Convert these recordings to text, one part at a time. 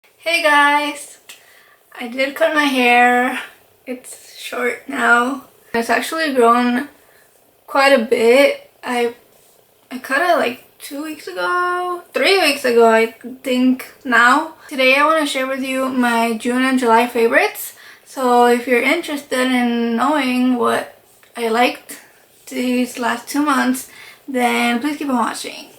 Hey guys! I did cut my hair. It's short now. It's actually grown quite a bit. I cut it like 2 weeks ago, 3 weeks ago I think now. Today I want to share with you my June and July favorites. So if you're interested in knowing what I liked these last 2 months, then please keep on watching.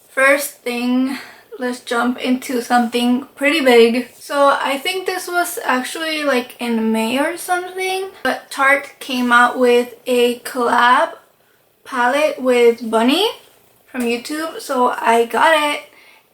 First thing, let's jump into something pretty big. So I think this was actually like in May or something, but Tarte came out with a collab palette with Bunny from YouTube, so I got it,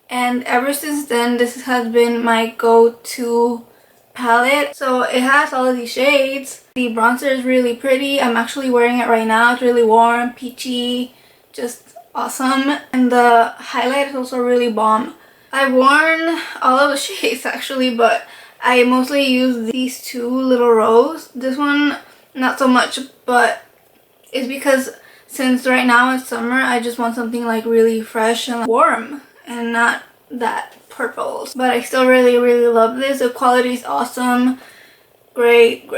and ever since then this has been my go-to palette. So it has all of these shades. The bronzer is really pretty. I'm actually wearing it right now. It's really warm, peachy, just awesome, and the highlight is also really bomb. I've worn all of the shades actually, but I mostly use these two little rows. This one not so much, but it's because since right now it's summer, I just want something like really fresh and warm and not that purple. But I still really love this. The quality is awesome. Great.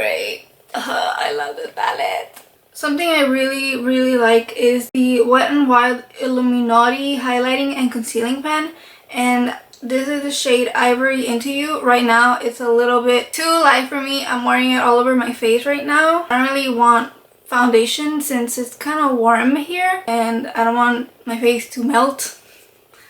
I love this palette. Something I really like is the Wet n Wild Illuminati highlighting and concealing pen, and this is the shade Ivory Into You. Right now it's a little bit too light for me. I'm wearing it all over my face right now. I don't really want foundation since it's kind of warm here and I don't want my face to melt.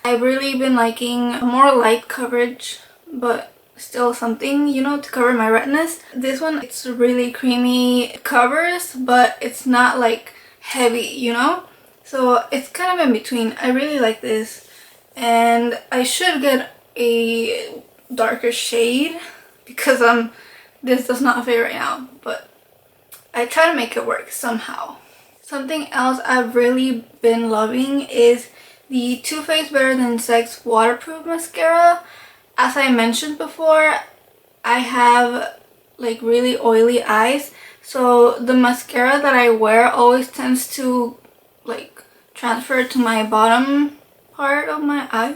I've really been liking a more light coverage, but still something, you know, to cover my retinas. This one, it's really creamy. It covers, but it's not like heavy, you know? So it's kind of in between. I really like this. And I should get a darker shade because this does not fit right now, but I try to make it work somehow. Something else I've really been loving is the Too Faced Better Than Sex waterproof mascara. As I mentioned before, I have like really oily eyes, so the mascara that I wear always tends to like transfer to my bottom part of my eye.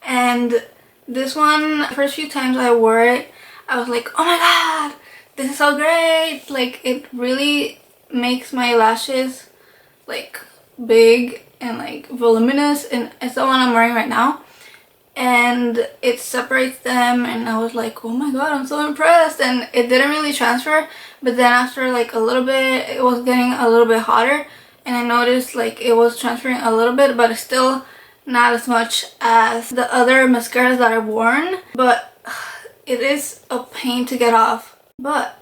And this one, the first few times I wore it, I was like, oh my god, this is so great. Like, it really makes my lashes like big and like voluminous, and it's the one I'm wearing right now, and it separates them, and I was like, oh my god, I'm so impressed. And it didn't really transfer, but then after like a little bit it was getting a little bit hotter, and I noticed like it was transferring a little bit, but it's still not as much as the other mascaras that I've worn. But it is a pain to get off. But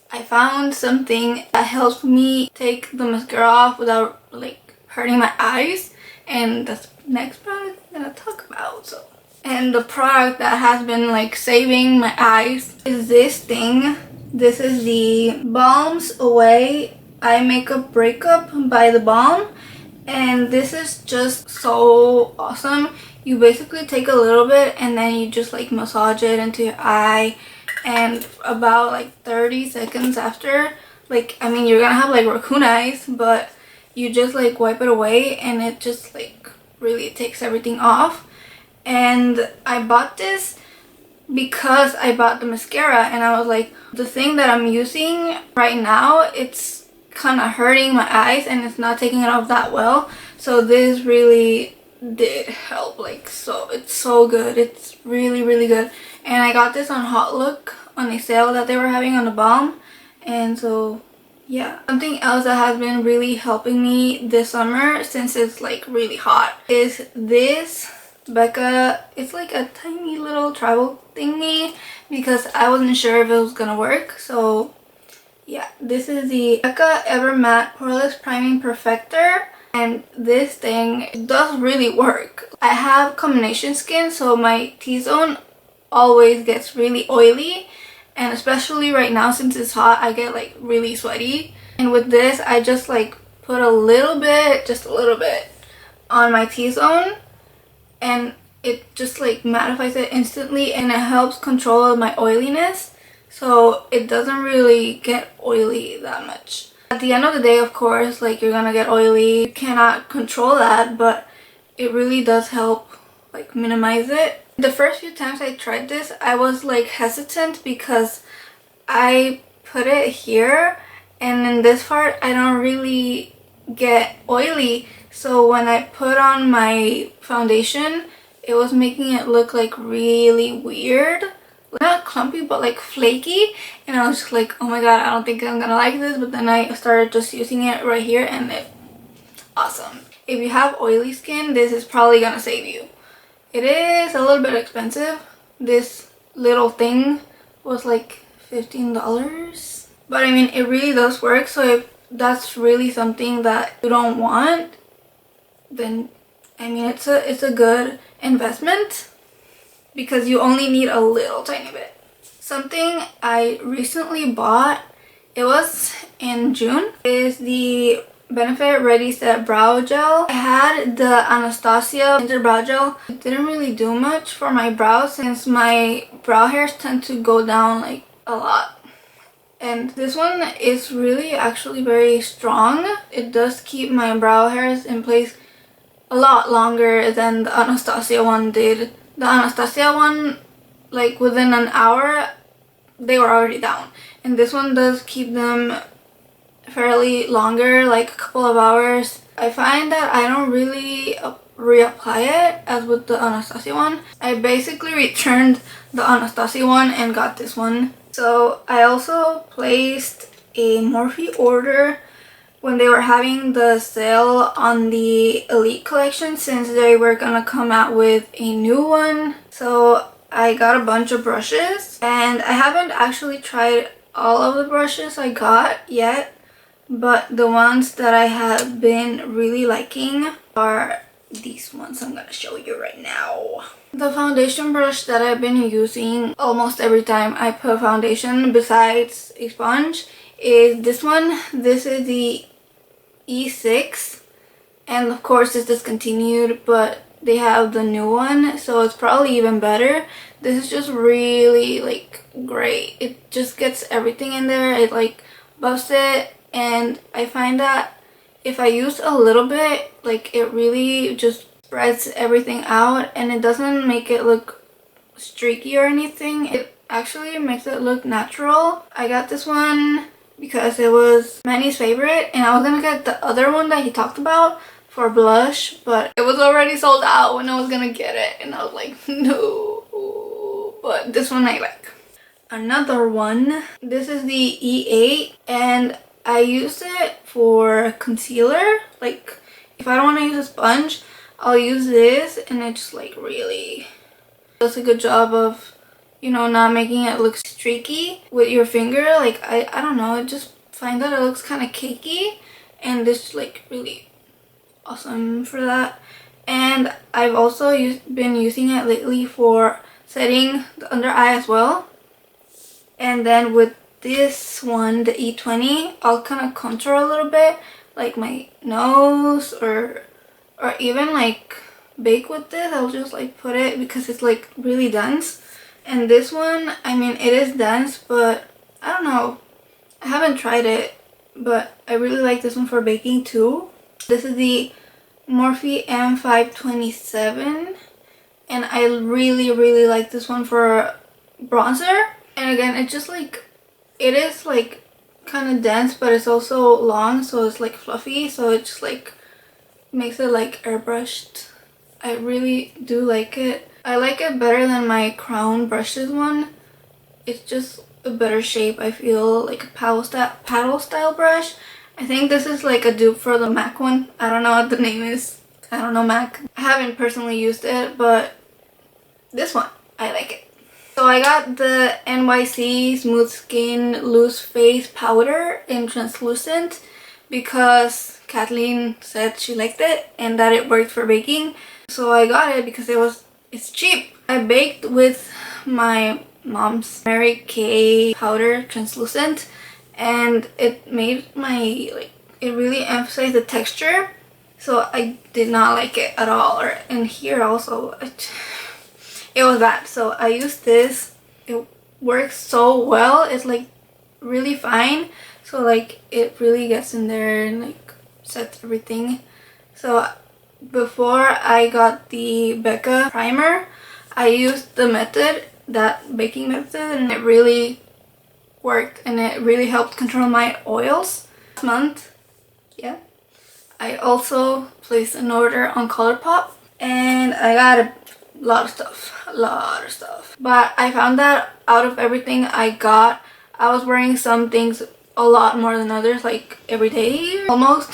I found something that helps me take the mascara off without like hurting my eyes, and that's the next product I'm gonna talk about. So, and the product that has been like saving my eyes is this thing. This is the Balms Away Eye Makeup Breakup by The Balm, and this is just so awesome. You basically take a little bit and then you just like massage it into your eye, and about like 30 seconds after, like, I mean, you're gonna have like raccoon eyes, but you just like wipe it away and it just like really takes everything off. And I bought this because I bought the mascara, and I was like, the thing that I'm using right now, it's kind of hurting my eyes and it's not taking it off that well. So this really did help. Like, so it's so good. It's really good. And I got this on Hot Look on a sale that they were having on The Balm, and so yeah. Something else that has been really helping me this summer, since it's like really hot, is this Becca. It's like a tiny little travel thingy because I wasn't sure if it was gonna work. So yeah, this is the Becca Ever Matte Poreless Priming Perfector, and this thing does really work. I have combination skin, so my T-zone always gets really oily, and especially right now since it's hot, I get like really sweaty. And with this, I just like put a little bit, just a little bit on my T-zone, and it just like mattifies it instantly, and it helps control my oiliness, so it doesn't really get oily that much. At the end of the day, of course, like, you're gonna get oily. You cannot control that, but it really does help like minimize it. The first few times I tried this, I was like hesitant because I put it here and in this part I don't really get oily, so when I put on my foundation it was making it look like really weird, not clumpy but like flaky, and I was just like, oh my god, I don't think I'm gonna like this. But then I started just using it right here and it's awesome. If you have oily skin, this is probably gonna save you. It is a little bit expensive. This little thing was like $15, but I mean it really does work. So if that's really something that you don't want, then I mean it's a good investment because you only need a little tiny bit. Something I recently bought, it was in June, is the Benefit Ready Set Brow Gel. I had the Anastasia Tinted Brow Gel. It didn't really do much for my brows since my brow hairs tend to go down like a lot. And this one is really actually very strong. It does keep my brow hairs in place a lot longer than the Anastasia one did. The Anastasia one, like within an hour, they were already down. And this one does keep them fairly longer, like a couple of hours. I find that I don't really reapply it as with the Anastasia one. I basically returned the Anastasia one and got this one. So I also placed a Morphe order when they were having the sale on the Elite collection, since they were gonna come out with a new one. So I got a bunch of brushes and I haven't actually tried all of the brushes I got yet, but the ones that I have been really liking are these ones I'm gonna show you right now. The foundation brush that I've been using almost every time I put foundation besides a sponge is this one. This is the E6, and of course it's discontinued, but they have the new one, so it's probably even better. This is just really like great. It just gets everything in there. It like buffs it, and I find that if I use a little bit, like it really just spreads everything out and it doesn't make it look streaky or anything. It actually makes it look natural. I got this one because it was Manny's favorite, and I was gonna get the other one that he talked about for blush, but it was already sold out when I was gonna get it, and I was like, no. But this one I like. Another one, this is the E8, and I use it for concealer. Like if I don't want to use a sponge, I'll use this, and it just like really does a good job of, you know, not making it look streaky with your finger. Like I don't know, I just find that it looks kind of cakey, and this is like really awesome for that. And I've also been using it lately for setting the under eye as well. And then with this one, the E20, I'll kind of contour a little bit, like my nose, or even like bake with this. I'll just like put it because it's like really dense. And this one, I mean, it is dense, but I don't know, I haven't tried it, but I really like this one for baking too. This is the Morphe M527, and I really like this one for bronzer. And again, it's just like, it is like kind of dense, but it's also long, so it's like fluffy, so it just like makes it like airbrushed. I really do like it. I like it better than my Crown Brushes one. It's just a better shape. I feel like a paddle style brush. I think this is like a dupe for the MAC one. I don't know what the name is. I don't know MAC. I haven't personally used it, but this one, I like it. So I got the NYC Smooth Skin Loose Face Powder in translucent because Kathleen said she liked it and that it worked for baking. So I got it because it's cheap. I baked with my mom's Mary Kay powder translucent, and it made my, like, it really emphasized the texture, so I did not like it at all. Or in here also, it was bad. So I used this. It works so well. It's like really fine, so like it really gets in there and like sets everything. So before I got the Becca primer, I used the method, that baking method, and it really worked and it really helped control my oils. Last month, yeah, I also placed an order on Colourpop and I got a lot of stuff. But I found that out of everything I got, I was wearing some things a lot more than others, like every day almost.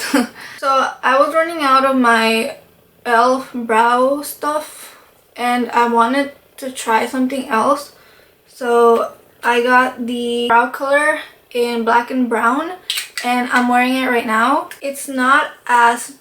So I was running out of my e.l.f. brow stuff and I wanted to try something else. So I got the brow color in black and brown and I'm wearing it right now. It's not as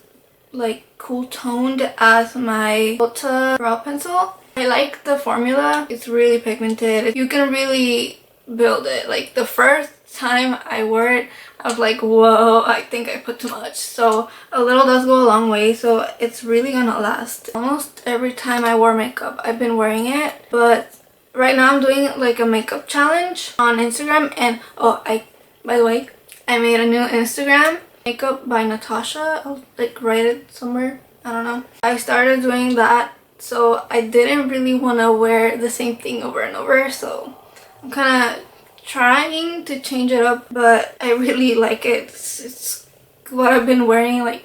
like cool toned as my Ulta brow pencil. I like the formula. It's really pigmented. You can really build it. Like the first time I wore it, I was like, whoa, I think I put too much. So a little does go a long way, so it's really gonna last. Almost every time I wore makeup, I've been wearing it. But right now I'm doing like a makeup challenge on Instagram, and by the way, I made a new Instagram, Makeup by Natasha. I'll like write it somewhere, I don't know. I started doing that, so I didn't really want to wear the same thing over and over, so I'm kind of trying to change it up, but I really like it. It's what I've been wearing like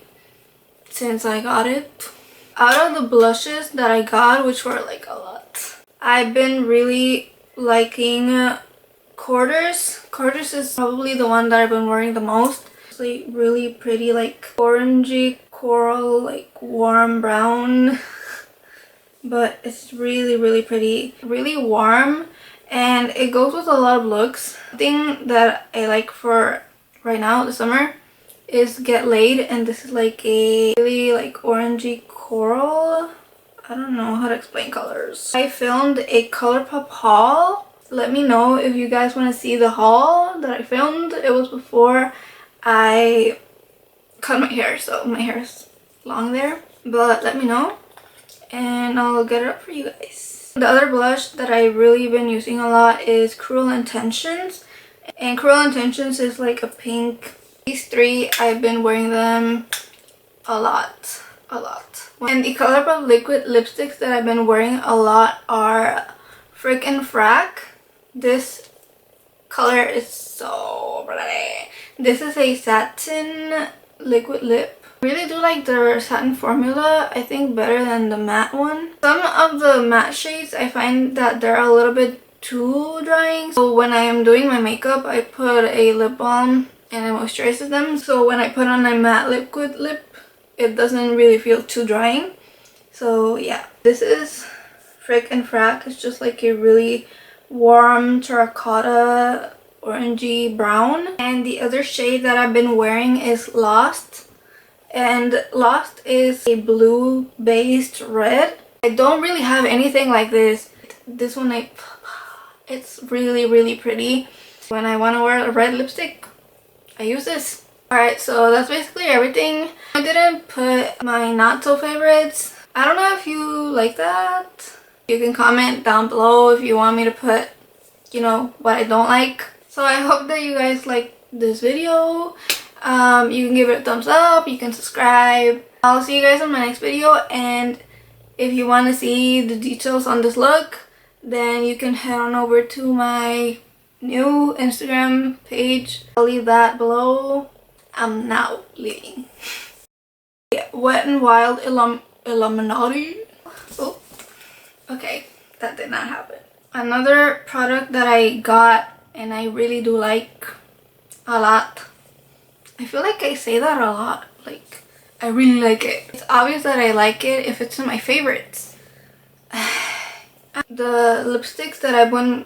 since I got it. Out of the blushes that I got, which were like a lot, I've been really liking Quarters. Quarters is probably the one that I've been wearing the most. It's like really pretty, like orangey coral, like warm brown. But it's really pretty, really warm, and it goes with a lot of looks. The thing that I like for right now, the summer, is Get Laid, and this is like a really like orangey coral. I don't know how to explain colors. I filmed a Colourpop haul. Let me know if you guys want to see the haul that I filmed. It was before I cut my hair, so my hair is long there, but let me know and I'll get it up for you guys. The other blush that I've really been using a lot is Cruel Intentions, and Cruel Intentions is like a pink. These three, I've been wearing them a lot. And the Colourpop liquid lipsticks that I've been wearing a lot are Frick and Frack. This color is so pretty. This is a satin liquid lip. I really do like their satin formula, I think, better than the matte one. Some of the matte shades, I find that they're a little bit too drying. So when I am doing my makeup, I put a lip balm and it moisturizes them. So when I put on a matte liquid lip, it doesn't really feel too drying. So yeah, this is Frick and Frack. It's just like a really warm terracotta orangey brown. And the other shade that I've been wearing is Lost. And Lost is a blue based red. I don't really have anything like this. This one, it's really pretty. When I want to wear a red lipstick, I use this. Alright, so that's basically everything. I didn't put my not so favorites. I don't know if you like that. You can comment down below if you want me to put, you know, what I don't like. So I hope that you guys like this video. You can give it a thumbs up, you can subscribe. I'll see you guys in my next video, and if you want to see the details on this look, then you can head on over to my new Instagram page. I'll leave that below. I'm now leaving. Yeah, Wet n Wild Illuminati. Oh, okay, that did not happen. Another product that I got and I really do like a lot. I feel like I say that a lot. Like, I really like it. It's obvious that I like it if it's in my favorites. The lipsticks that I've been...